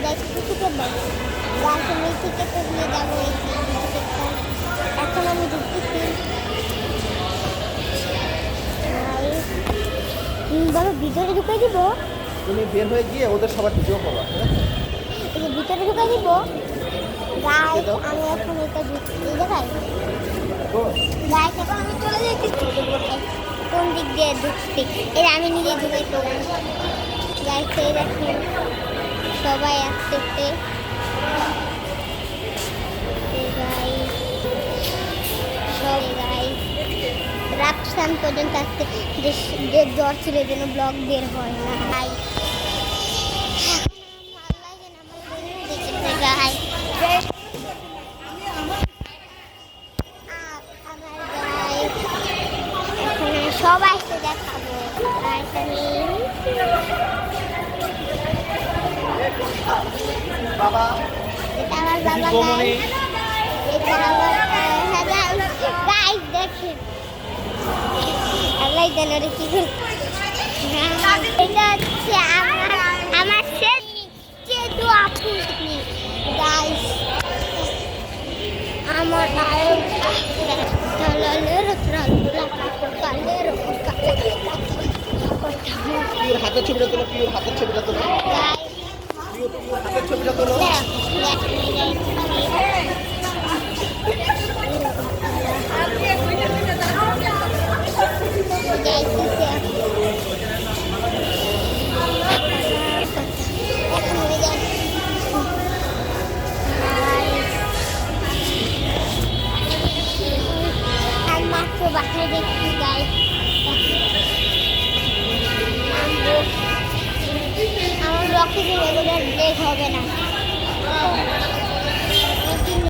যাচ্ছি টিকিট দেয় গাছ আমি টিকিটে দিয়ে যাবো এই টিকিটটা এখন আমি ঢুকতেছি বাবা ভিতরে ঢুকাই দিব তুমি বের হয়ে গিয়ে ওদের সবার ভিডিও করবা এই যে ভিতরে ঢুকাই দিব গাইস আমি এখন এটা ঢুকছি এই জায়গায় গাইস এখন আমি চলে যাচ্ছি কোন দিক দিয়ে ঢুকছি এর আমি নিজে ঢুকাই পড়লাম গাইস এই দেখেন সবাই আসতেছে রাফসান পর্যন্ত আসতে যে জ্বর ছিল যেন ব্লগ বের হয় না সবাই দেখাবো বাবা এটা আমার বাবা এটা আমার গাইস দেখেন আল্লাহ জানে কি এটা হচ্ছে আমার শেষ চেদু আপু গাইস আমার হাতের ছবিটা তোলো পিওর হাতের ছবিটা তোলো হাতের ছবিটা তোলো বাসায় দেখছি গাইস আমার রকি দিলে ব্রেক হবে না